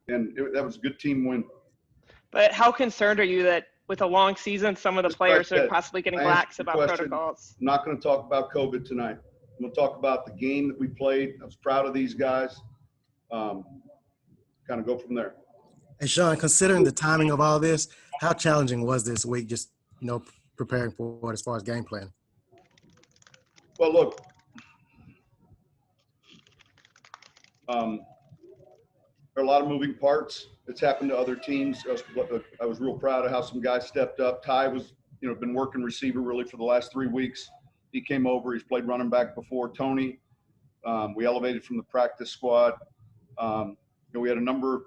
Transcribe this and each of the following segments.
that was a good team win. But how concerned are you that with a long season, some of the players are possibly getting lax about protocols? I'm not going to talk about COVID tonight. I'm going to talk about the game that we played. I was proud of these guys. Kind of go from there. And Sean, considering the timing of all this, how challenging was this week just, preparing for it as far as game plan? Well, look, there are a lot of moving parts. It's happened to other teams. I was real proud of how some guys stepped up. Ty was, been working receiver really for the last 3 weeks. He came over. He's played running back before. Tony, we elevated from the practice squad. We had a number of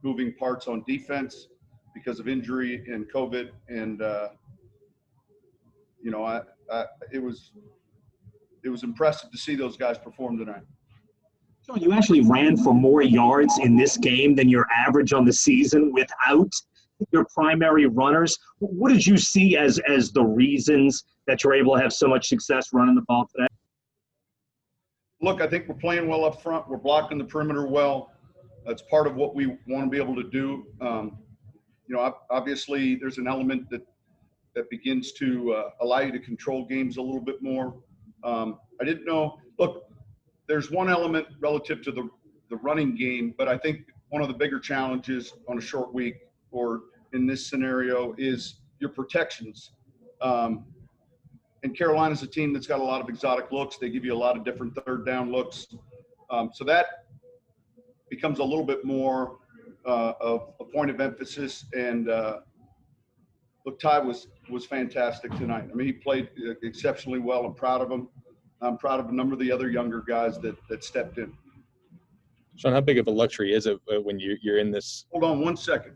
moving parts on defense because of injury and COVID, and it was impressive to see those guys perform tonight. So you actually ran for more yards in this game than your average on the season without your primary runners. What did you see as the reasons that you're able to have so much success running the ball today? Look, I think we're playing well up front. We're blocking the perimeter well. That's part of what we want to be able to do. Obviously there's an element that begins to allow you to control games a little bit more. I didn't know. Look, there's one element relative to the running game, but I think one of the bigger challenges on a short week or in this scenario is your protections. And Carolina's a team that's got a lot of exotic looks. They give you a lot of different third down looks. So that becomes a little bit more of a point of emphasis. And look, Ty was fantastic tonight. I mean, he played exceptionally well. I'm proud of him. I'm proud of a number of the other younger guys that stepped in. Sean, how big of a luxury is it when you're in this? Hold on 1 second.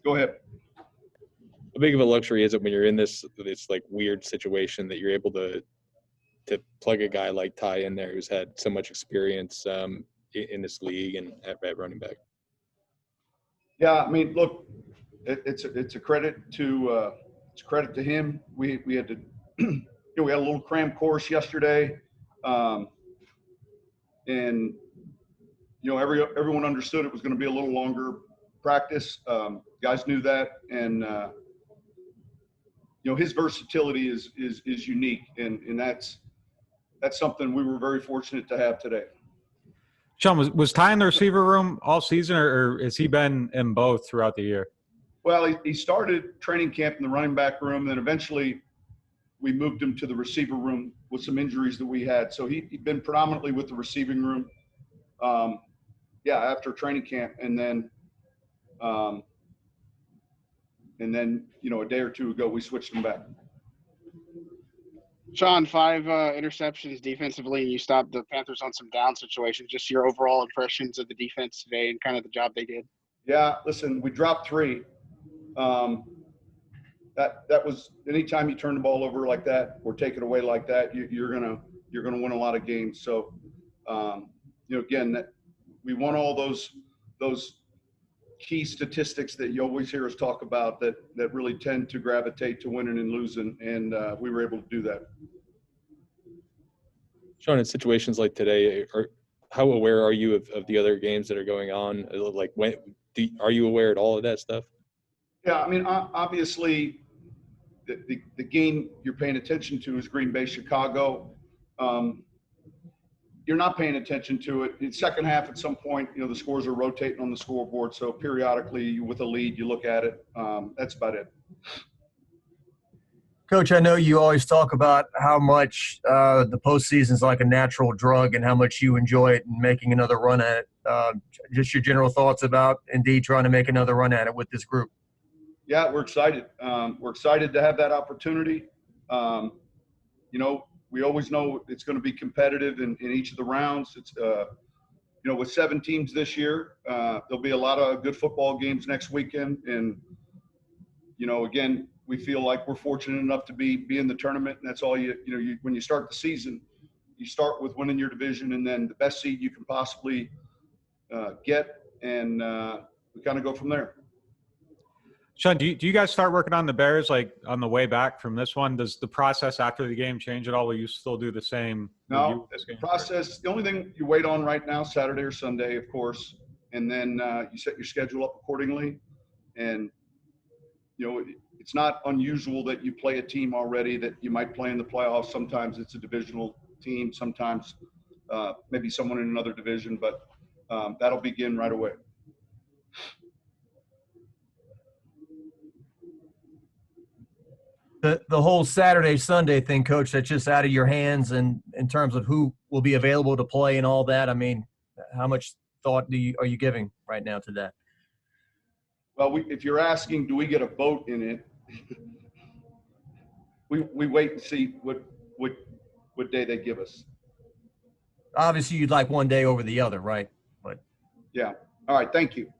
Go ahead. How big of a luxury is it when you're in this like weird situation that you're able to plug a guy like Ty in there who's had so much experience in this league and at running back? Yeah, I mean, look, it's a credit to him. We had to we had a little cram course yesterday, and everyone understood it was going to be a little longer practice. Guys knew that, and his versatility is unique, and that's something we were very fortunate to have today. Sean, was Ty in the receiver room all season, or has he been in both throughout the year? Well, he started training camp in the running back room, then eventually we moved him to the receiver room with some injuries that we had. So he'd been predominantly with the receiving room, after training camp, and then a day or two ago we switched him back. Sean, 5 interceptions defensively, and you stopped the Panthers on some down situations. Just your overall impressions of the defense today and kind of the job they did. Yeah, listen, we dropped 3. That was anytime you turn the ball over like that or take it away like that, you're gonna win a lot of games. So, again, that we won all those key statistics that you always hear us talk about that really tend to gravitate to winning and losing, and we were able to do that. Sean, in situations like today, how aware are you of the other games that are going on? Like, are you aware at all of that stuff? Yeah, I mean, obviously, the game you're paying attention to is Green Bay, Chicago. You're not paying attention to it. In the second half, at some point, the scores are rotating on the scoreboard. So periodically, with a lead, you look at it. That's about it. Coach, I know you always talk about how much the postseason is like a natural drug and how much you enjoy it and making another run at it. Just your general thoughts about indeed trying to make another run at it with this group. Yeah, we're excited. We're excited to have that opportunity. We always know it's going to be competitive in each of the rounds. It's, with 7 teams this year, there'll be a lot of good football games next weekend. And, again, we feel like we're fortunate enough to be in the tournament. And that's all when you start the season, you start with winning your division and then the best seed you can possibly get. And we kind of go from there. Sean, do you guys start working on the Bears like on the way back from this one? Does the process after the game change at all? Will you still do the same? No, the process, the only thing you wait on right now, Saturday or Sunday, of course, and then you set your schedule up accordingly. And, you know, it's not unusual that you play a team already that you might play in the playoffs. Sometimes it's a divisional team, sometimes maybe someone in another division, but that'll begin right away. The whole Saturday, Sunday thing, Coach, that's just out of your hands, and in terms of who will be available to play and all that. I mean, how much thought are you giving right now to that? Well, if you're asking, do we get a vote in it? we wait and see what day they give us. Obviously, you'd like one day over the other, right? But yeah. All right. Thank you.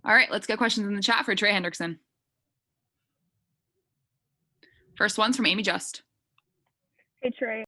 All right, let's get questions in the chat for Trey Hendrickson. First one's from Amy Just. Hey, Trey.